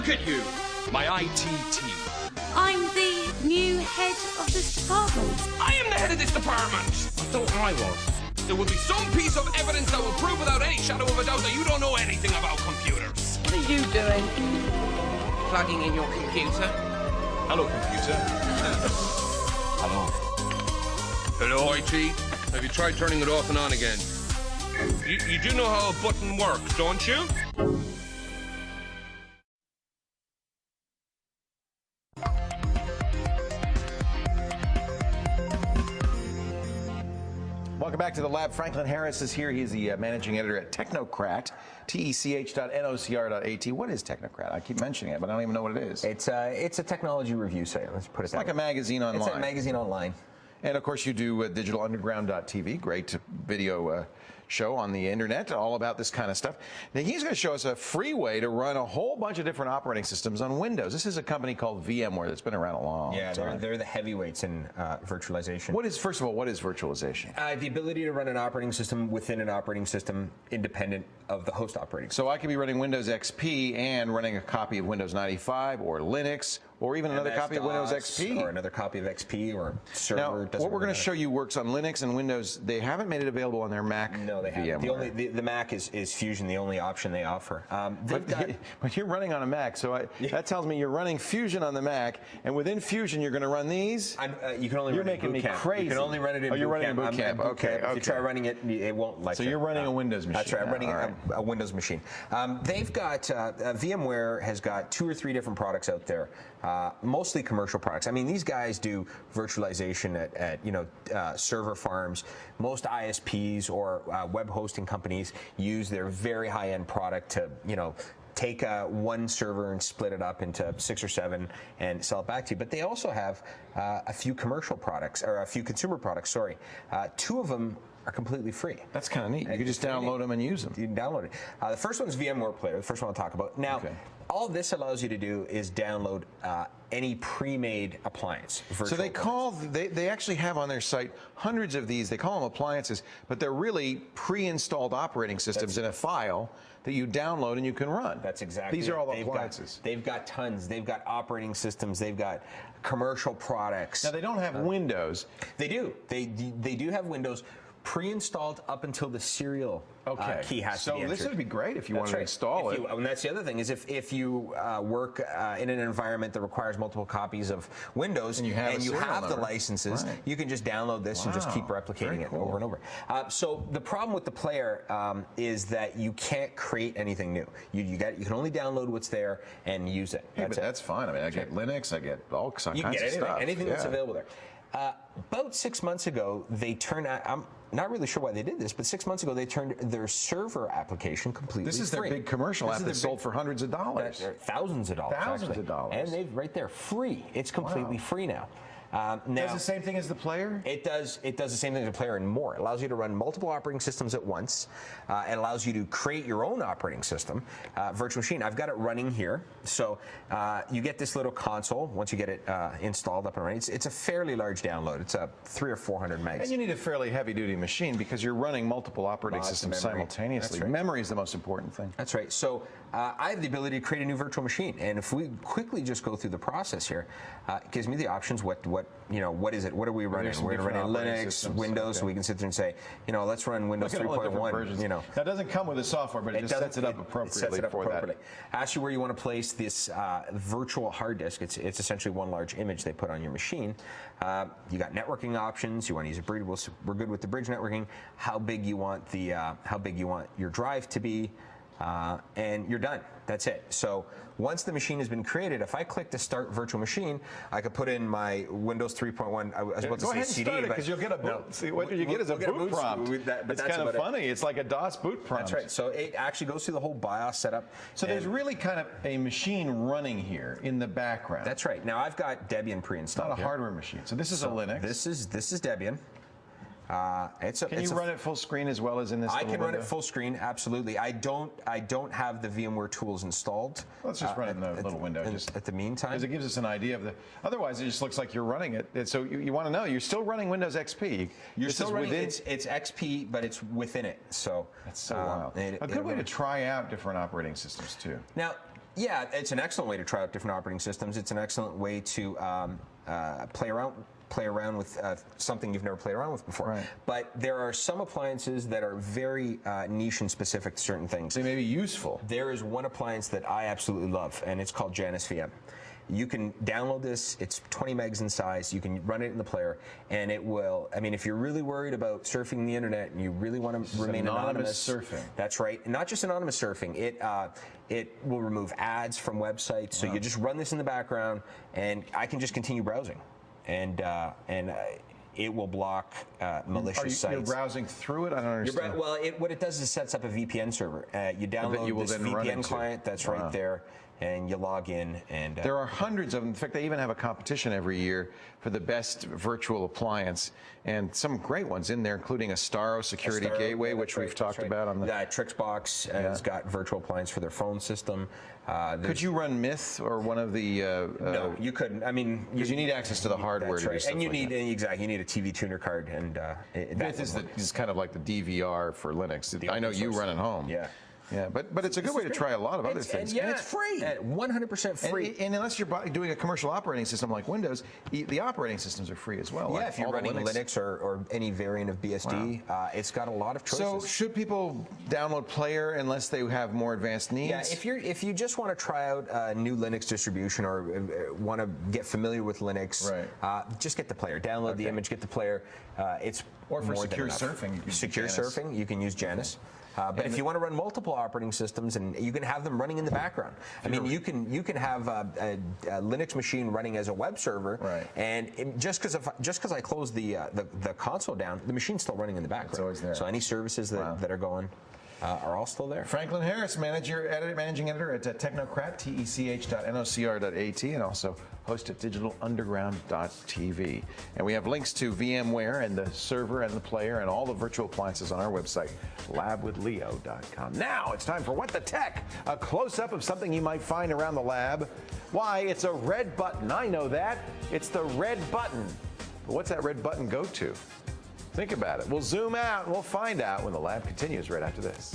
Look at you, my IT team. I'm the new head of this department. I am the head of this department. I thought I was. There will be some piece of evidence that will prove without any shadow of a doubt that you don't know anything about computers. What are you doing? Plugging in your computer. Hello, computer. Hello. Hello, IT. Have you tried turning it off and on again? You do know how a button works, don't you? Welcome back to the lab. Franklin Harris is here. He's the managing editor at Technocrat, tech.nocr.at. What is Technocrat? I keep mentioning it, but I don't even know what it is. It's a technology review site. Let's put it that way. Like a magazine online. It's a magazine online. And of course, you do digitalunderground.tv, great video show on the internet, all about this kind of stuff. Now, he's going to show us a free way to run a whole bunch of different operating systems on Windows. This is a company called VMware that's been around a long time. Yeah, they're the heavyweights in virtualization. First of all, what is virtualization? The ability to run an operating system within an operating system independent of the host operating system. So I could be running Windows XP and running a copy of Windows 95 or Linux, or even another copy of Windows XP. Or another copy of XP or server. Now, what we're going to show you works on Linux and Windows. They haven't made it available on their Mac. No, they haven't. The Mac is Fusion, the only option they offer. But you're running on a Mac, so that tells me you're running Fusion on the Mac, and within Fusion you're going to run these? You can only you're run it in making me boot camp. crazy. You can only run it in boot camp. You're running in boot camp. Okay. If you try running it, it won't like So you're running a Windows machine. That's right. I'm running a Windows machine. They've got, VMware has got 2 or 3 different products out there, mostly commercial products. I mean, these guys do virtualization at server farms. Most ISPs or web hosting companies use their very high-end product to, take one server and split it up into 6 or 7 and sell it back to you. But they also have a few commercial products, or a few consumer products, sorry. 2 of them are completely free. That's kind of neat. You can just download them and use them. You can download it. The first one's VMware Player, the first one I'll talk about. Now, all this allows you to do is download any pre-made appliance. So they actually have on their site hundreds of these. They call them appliances, but they're really pre-installed operating systems in a file that you download and you can run. That's exactly. These are all appliances. They've got tons. They've got operating systems. They've got commercial products. Now they don't have Windows. They do. They do have Windows pre-installed up until the serial key has to be entered. So this would be great if you want to install it. And that's the other thing is if you work in an environment that requires multiple copies of Windows and you have the licenses, you can just download this and just keep replicating it over and over. So the problem with the player is that you can't create anything new. You can only download what's there and use it. Yeah, but that's fine. I mean, I get Linux, I get all kinds of stuff. Anything that's available there. About 6 months ago, they turned out. I'm not really sure why they did this, but 6 months ago they turned their server application completely free. This is their big commercial app that sold for hundreds of dollars. Thousands of dollars. Thousands of dollars. And they've right there free. It's completely free now. Now, does the same thing as the player? It does the same thing as the player and more. It allows you to run multiple operating systems at once. It allows you to create your own operating system, virtual machine. I've got it running here. So you get this little console once you get it installed up and running. It's a fairly large download. It's a 300 or 400 megs. And you need a fairly heavy-duty machine because you're running multiple operating systems simultaneously. Memory is the most important thing. That's right. So I have the ability to create a new virtual machine, and if we quickly just go through the process here, it gives me the options. What is it? What are we running? We're running Linux, Windows, so we can sit there and say, let's run Windows 3.1. That doesn't come with the software, but it just sets it up appropriately for that. Asks you where you want to place this virtual hard disk. It's essentially one large image they put on your machine. You got networking options. You want to use a bridge. We're good with the bridge networking. How big you want your drive to be. And you're done. That's it. So once the machine has been created, if I click to start virtual machine, I could put in my Windows 3.1. I was about to say CD, because you'll get a boot. See, what you get is a boot prompt. It's kind of funny. It's like a DOS boot prompt. That's right. So it actually goes through the whole BIOS setup. So there's really kind of a machine running here in the background. That's right. Now I've got Debian pre-installed. It's not a hardware machine. So this is a Linux. This is Debian. Can you run it full screen as well as in this? I can run it full screen, absolutely. I don't have the VMware tools installed. Let's just run it in the little window. Just at the meantime, because it gives us an idea of the. Otherwise, it just looks like you're running it. So you want to know you're still running Windows XP. You're still running it's XP, but it's within it. So that's so wild. A good way to try out different operating systems too. Now, Yeah, it's an excellent way to try out different operating systems. It's an excellent way to play around with something you've never played around with before. Right. But there are some appliances that are very niche and specific to certain things. They may be useful. There is one appliance that I absolutely love, and it's called Janus VM. You can download this. It's 20 megs in size. You can run it in the player, and it will. I mean, if you're really worried about surfing the internet and you really want to remain anonymous, surfing. That's right. Not just anonymous surfing. It will remove ads from websites. So you just run this in the background, and I can just continue browsing, and it will block malicious sites. You're browsing through it? I don't understand. What it does is it sets up a VPN server. You download this VPN client that's right there, and you log in. And there are hundreds of them. In fact, they even have a competition every year for the best virtual appliance, and some great ones in there, including a Staro security gateway, which we've talked about on the. Trixbox has got virtual appliance for their phone system. Could you run Myth or one of the? No, you couldn't. I mean, because you need access to the hardware to do stuff and you like need that. Exactly. You need a TV tuner card, and Myth is kind of like the DVR for Linux. I know you run at home. Yeah. Yeah, but it's a good way to try a lot of other things. And it's free. 100% free. And unless you're doing a commercial operating system like Windows, the operating systems are free as well. Yeah, like if you're running Linux or any variant of BSD, it's got a lot of choices. So should people download Player unless they have more advanced needs? Yeah, if you just want to try out a new Linux distribution or want to get familiar with Linux, just get the Player. Download the image, get the Player. It's or for more secure than surfing. You can secure surfing, you can use Janus. But if you want to run multiple operating systems, and you can have them running in the background. I mean, you can have a Linux machine running as a web server, and just because I close the console down, the machine's still running in the background. It's always there. So any services that are going are all still there. Franklin Harris, managing editor at Technocrat, tech.nocr.at, and also host at digitalunderground.tv. And we have links to VMware and the server and the player and all the virtual appliances on our website, labwithleo.com. Now it's time for What the Tech, a close-up of something you might find around the lab. Why, it's a red button. I know that. It's the red button. But what's that red button go to? Think about it. We'll zoom out and we'll find out when the lab continues right after this.